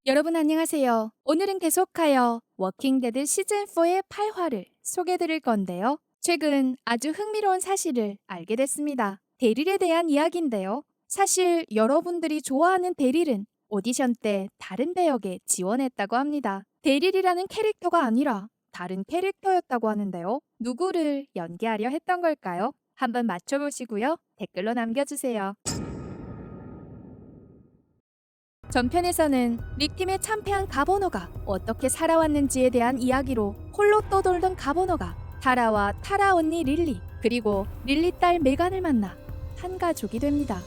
여러분 안녕하세요. 오늘은 계속하여 워킹데드 시즌4의 8화를 소개드릴 건데요. 최근 아주 흥미로운 사실을 알게 됐습니다. 데릴에 대한 이야기인데요. 사실 여러분들이 좋아하는 데릴은 오디션 때 다른 배역에 지원했다고 합니다. 데릴이라는 캐릭터가 아니라 다른 캐릭터였다고 하는데요. 누구를 연기하려 했던 걸까요? 한번 맞춰보시고요. 댓글로 남겨주세요. 전편에서는 릭팀의 참패한 가버너가 어떻게 살아왔는지에 대한 이야기로 홀로 떠돌던 가버너가 타라와 타라 언니 릴리 그리고 릴리 딸 메간을 만나 한 가족이 됩니다.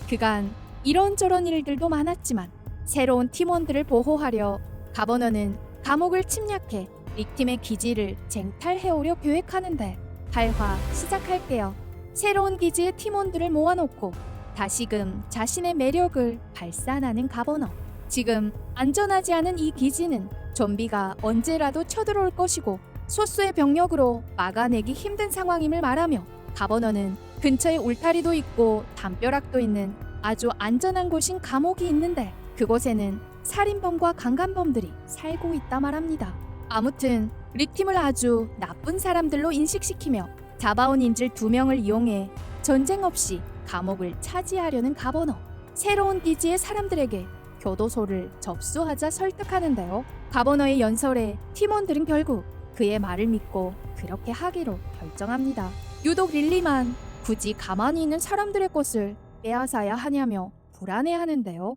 그간 이런저런 일들도 많았지만 새로운 팀원들을 보호하려 가버너는 감옥을 침략해 릭팀의 기지를 쟁탈해오려 계획하는데 8화 시작할게요. 새로운 기지의 팀원들을 모아놓고 다시금 자신의 매력을 발산하는 가버너. 지금 안전하지 않은 이 기지는 좀비가 언제라도 쳐들어올 것이고 소수의 병력으로 막아내기 힘든 상황임을 말하며 가버너는 근처에 울타리도 있고 담벼락도 있는 아주 안전한 곳인 감옥이 있는데 그곳에는 살인범과 강간범들이 살고 있다 말합니다. 아무튼 릭팀을 아주 나쁜 사람들로 인식시키며 잡아온 인질 2명을 이용해 전쟁 없이 감옥을 차지하려는 가버너. 새로운 기지의 사람들에게 교도소를 접수하자 설득하는데요. 가버너의 연설에 팀원들은 결국 그의 말을 믿고 그렇게 하기로 결정합니다. 유독 릴리만 굳이 가만히 있는 사람들의 것을 빼앗아야 하냐며 불안해하는데요.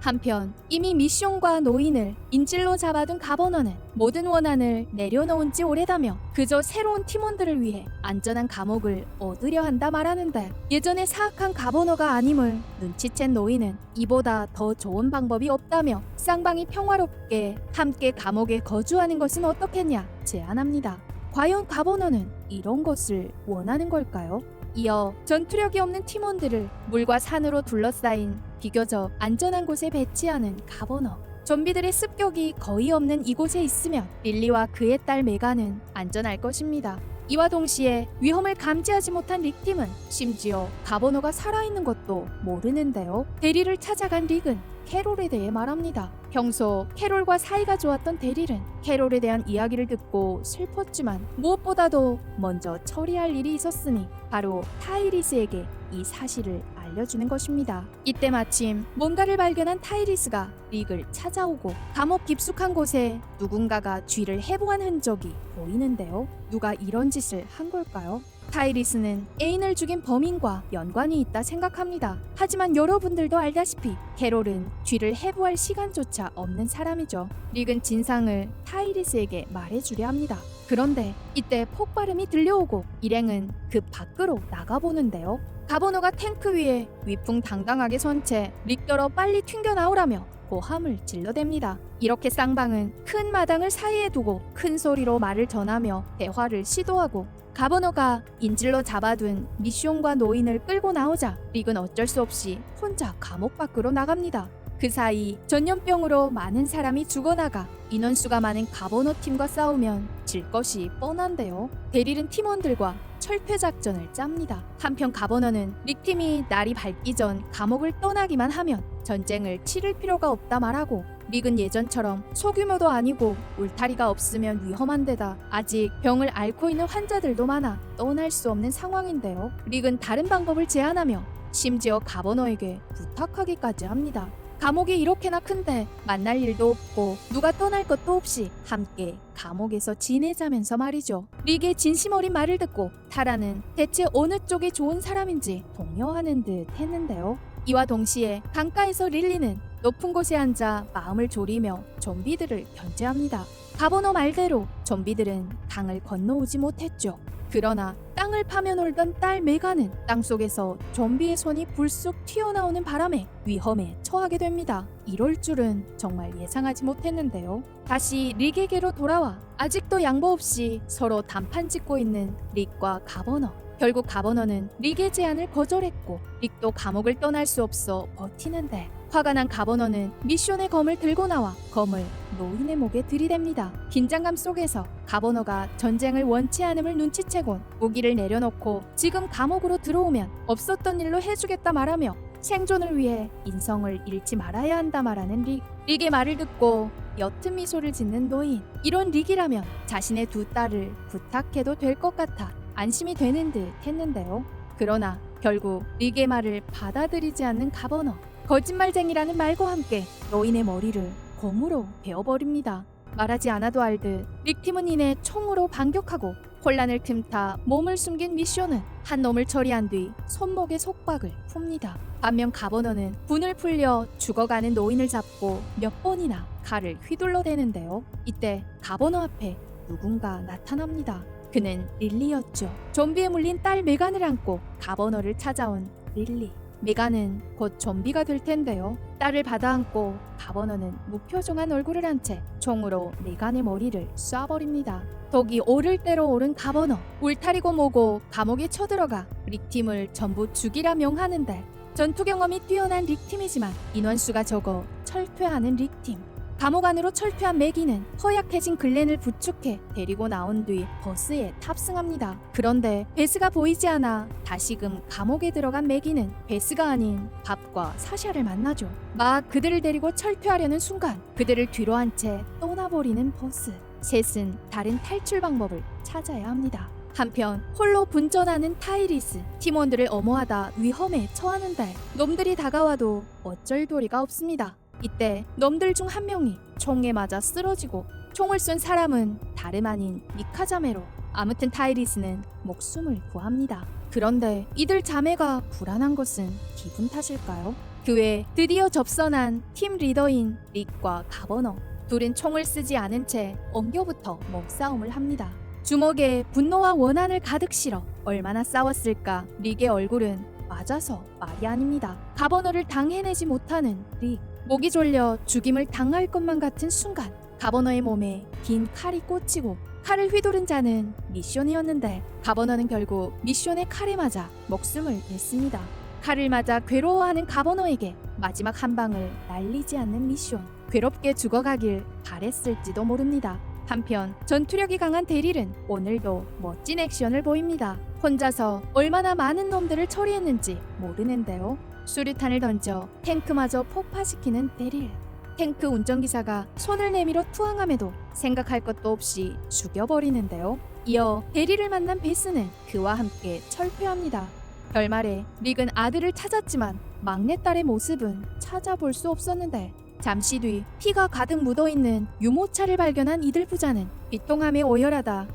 한편 이미 미숑과 노인을 인질로 잡아둔 가버너는 모든 원한을 내려놓은 지 오래다며 그저 새로운 팀원들을 위해 안전한 감옥을 얻으려 한다 말하는데 예전에 사악한 가버너가 아님을 눈치챈 노인은 이보다 더 좋은 방법이 없다며 쌍방이 평화롭게 함께 감옥에 거주하는 것은 어떻겠냐 제안합니다. 과연 가버너는 이런 것을 원하는 걸까요? 이어 전투력이 없는 팀원들을 물과 산으로 둘러싸인 비교적 안전한 곳에 배치하는 가버너. 좀비들의 습격이 거의 없는 이곳에 있으면 릴리와 그의 딸 메간은 안전할 것입니다. 이와 동시에 위험을 감지하지 못한 릭팀은 심지어 가버너가 살아있는 것도 모르는데요. 대리를 찾아간 릭은 캐롤에 대해 말합니다. 평소 캐롤과 사이가 좋았던 데릴은 캐롤에 대한 이야기를 듣고 슬펐지만 무엇보다도 먼저 처리할 일이 있었으니 바로 타이리스에게 이 사실을 알려주는 것입니다. 이때 마침 뭔가를 발견한 타이리스가 릭을 찾아오고 감옥 깊숙한 곳에 누군가가 쥐를 해부한 흔적이 보이는데요. 누가 이런 짓을 한 걸까요? 타이리스는 애인을 죽인 범인과 연관이 있다 생각합니다. 하지만 여러분들도 알다시피 캐롤은 쥐를 해부할 시간조차 없는 사람이죠. 릭은 진상을 타이리스에게 말해주려 합니다. 그런데 이때 폭발음이 들려오고 일행은 급 밖으로 나가보는데요. 가버너가 탱크 위에 위풍당당하게 선 채 릭더러 빨리 튕겨나오라며 고함을 질러댑니다. 이렇게 쌍방은 큰 마당을 사이에 두고 큰 소리로 말을 전하며 대화를 시도하고 가버너가 인질로 잡아둔 미숑과 노인을 끌고 나오자 릭은 어쩔 수 없이 혼자 감옥 밖으로 나갑니다. 그 사이 전염병으로 많은 사람이 죽어나가 인원수가 많은 가버너 팀과 싸우면 질 것이 뻔한데요. 데릴은 팀원들과 철퇴작전을 짭니다. 한편 가버너는 릭팀이 날이 밝기 전 감옥을 떠나기만 하면 전쟁을 치를 필요가 없다 말하고 릭은 예전처럼 소규모도 아니고 울타리가 없으면 위험한 데다 아직 병을 앓고 있는 환자들도 많아 떠날 수 없는 상황인데요. 릭은 다른 방법을 제안하며 심지어 가버너에게 부탁하기까지 합니다. 감옥이 이렇게나 큰데 만날 일도 없고 누가 떠날 것도 없이 함께 감옥에서 지내자면서 말이죠. 릭의 진심 어린 말을 듣고 타라는 대체 어느 쪽이 좋은 사람인지 동요하는 듯 했는데요. 이와 동시에 강가에서 릴리는 높은 곳에 앉아 마음을 졸이며 좀비들을 견제합니다. 가버너 말대로 좀비들은 강을 건너오지 못했죠. 그러나 땅을 파며 놀던 딸 메간은 땅속에서 좀비의 손이 불쑥 튀어나오는 바람에 위험에 처하게 됩니다. 이럴 줄은 정말 예상하지 못했는데요. 다시 릭에게로 돌아와 아직도 양보 없이 서로 단판 짓고 있는 릭과 가버너. 결국 가버너는 릭의 제안을 거절했고 릭도 감옥을 떠날 수 없어 버티는데 화가 난 가버너는 미숑의 검을 들고 나와 검을 노인의 목에 들이댑니다. 긴장감 속에서 가버너가 전쟁을 원치 않음을 눈치채곤 무기를 내려놓고 지금 감옥으로 들어오면 없었던 일로 해주겠다 말하며 생존을 위해 인성을 잃지 말아야 한다 말하는 릭. 릭의 말을 듣고 옅은 미소를 짓는 노인. 이런 릭이라면 자신의 두 딸을 부탁해도 될 것 같아 안심이 되는 듯 했는데요. 그러나 결국 릭의 말을 받아들이지 않는 가버너. 거짓말쟁이라는 말과 함께 노인의 머리를 검으로 베어버립니다. 말하지 않아도 알듯 릭팀은 이내 총으로 반격하고 혼란을 틈타 몸을 숨긴 미쇼는 한 놈을 처리한 뒤 손목에 속박을 풉니다. 반면 가버너는 분을 풀려 죽어가는 노인을 잡고 몇 번이나 칼을 휘둘러대는데요. 이때 가버너 앞에 누군가 나타납니다. 그는 릴리였죠. 좀비에 물린 딸 메간을 안고 가버너를 찾아온 릴리. 메간은 곧 좀비가 될 텐데요. 딸을 받아안고 가버너는 무표정한 얼굴을 한 채 총으로 메간의 머리를 쏴버립니다. 독이 오를 대로 오른 가버너. 울타리고 뭐고 감옥에 쳐들어가 릭팀을 전부 죽이라 명하는데 전투 경험이 뛰어난 릭팀이지만 인원수가 적어 철퇴하는 릭팀. 감옥 안으로 철퇴한 매기는 허약해진 글렌을 부축해 데리고 나온 뒤 버스에 탑승합니다. 그런데 베스가 보이지 않아 다시금 감옥에 들어간 매기는 베스가 아닌 밥과 사샤를 만나죠. 막 그들을 데리고 철퇴하려는 순간 그들을 뒤로 한 채 떠나버리는 버스. 셋은 다른 탈출 방법을 찾아야 합니다. 한편 홀로 분전하는 타이리스. 팀원들을 엄호하다 위험에 처하는데 놈들이 다가와도 어쩔 도리가 없습니다. 이때 놈들 중 한 명이 총에 맞아 쓰러지고 총을 쏜 사람은 다름 아닌 미카자메로. 아무튼 타이리스는 목숨을 구합니다. 그런데 이들 자매가 불안한 것은 기분 탓일까요? 그 외 드디어 접선한 팀 리더인 릭과 가버너. 둘은 총을 쓰지 않은 채 엉겨붙어 몸싸움을 합니다. 주먹에 분노와 원한을 가득 실어 얼마나 싸웠을까. 릭의 얼굴은 맞아서 말이 아닙니다. 가버너를 당해내지 못하는 릭. 목이 졸려 죽임을 당할 것만 같은 순간 가버너의 몸에 긴 칼이 꽂히고 칼을 휘두른 자는 미션이었는데 가버너는 결국 미션의 칼에 맞아 목숨을 냈습니다. 칼을 맞아 괴로워하는 가버너에게 마지막 한 방을 날리지 않는 미션. 괴롭게 죽어가길 바랬을지도 모릅니다. 한편 전투력이 강한 데릴은 오늘도 멋진 액션을 보입니다. 혼자서 얼마나 많은 놈들을 처리했는지 모르는데요. 수류탄을 던져 탱크마저 폭파시키는 데릴. 탱크 운전기사가 손을 내밀어 투항함에도 생각할 것도 없이 죽여버리는데요. 이어 데릴을 만난 베스는 그와 함께 철퇴합니다. 결말에 릭은 아들을 찾았지만 막내딸의 모습은 찾아볼 수 없었는데 잠시 뒤 피가 가득 묻어있는 유모차를 발견한 이들 부자는 비통함에 오열하다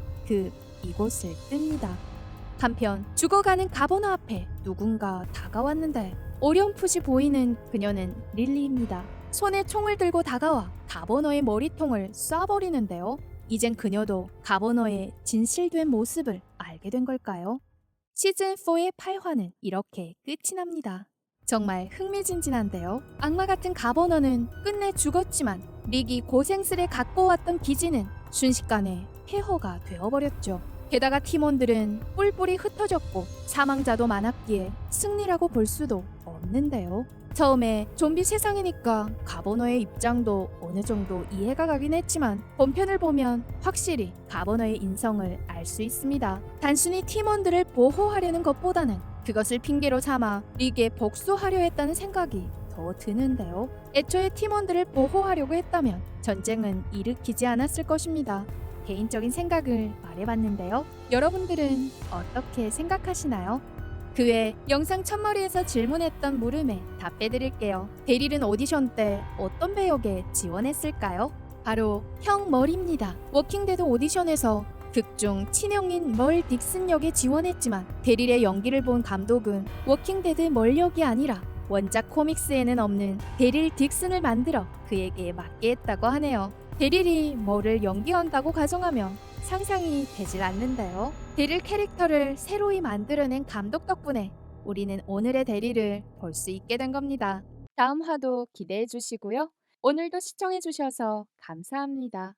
이곳을 뜹니다. 한편 죽어가는 가버너 앞에 누군가 다가왔는데 어렴풋이 보이는 그녀는 릴리입니다. 손에 총을 들고 다가와 가버너의 머리통을 쏴버리는데요. 이젠 그녀도 가버너의 진실된 모습을 알게 된 걸까요? 시즌4의 8화는 이렇게 끝이 납니다. 정말 흥미진진한데요. 악마 같은 가버너는 끝내 죽었지만 릭이 고생스레 갖고 왔던 기지는 순식간에 폐허가 되어버렸죠. 게다가 팀원들은 뿔뿔이 흩어졌고 사망자도 많았기에 승리라고 볼 수도 없는데요. 처음에 좀비 세상이니까 가버너의 입장도 어느 정도 이해가 가긴 했지만 본편을 보면 확실히 가버너의 인성을 알 수 있습니다. 단순히 팀원들을 보호하려는 것보다는 그것을 핑계로 삼아 릭에 복수하려 했다는 생각이 더 드는데요. 애초에 팀원들을 보호하려고 했다면 전쟁은 일으키지 않았을 것입니다. 개인적인 생각을 말해봤는데요. 여러분들은 어떻게 생각하시나요? 그 외 영상 첫머리에서 질문했던 물음에 답해드릴게요. 데릴은 오디션 때 어떤 배역에 지원했을까요? 바로 형 멀입니다. 워킹데드 오디션에서 극중 친형인 멀 딕슨 역에 지원했지만 데릴의 연기를 본 감독은 워킹데드 멀 역이 아니라 원작 코믹스에는 없는 데릴 딕슨을 만들어 그에게 맡게 했다고 하네요. 데릴이 멀을 연기한다고 가정하면 상상이 되질 않는데요. 데릴 캐릭터를 새로이 만들어낸 감독 덕분에 우리는 오늘의 데릴을 볼 수 있게 된 겁니다. 다음 화도 기대해 주시고요. 오늘도 시청해 주셔서 감사합니다.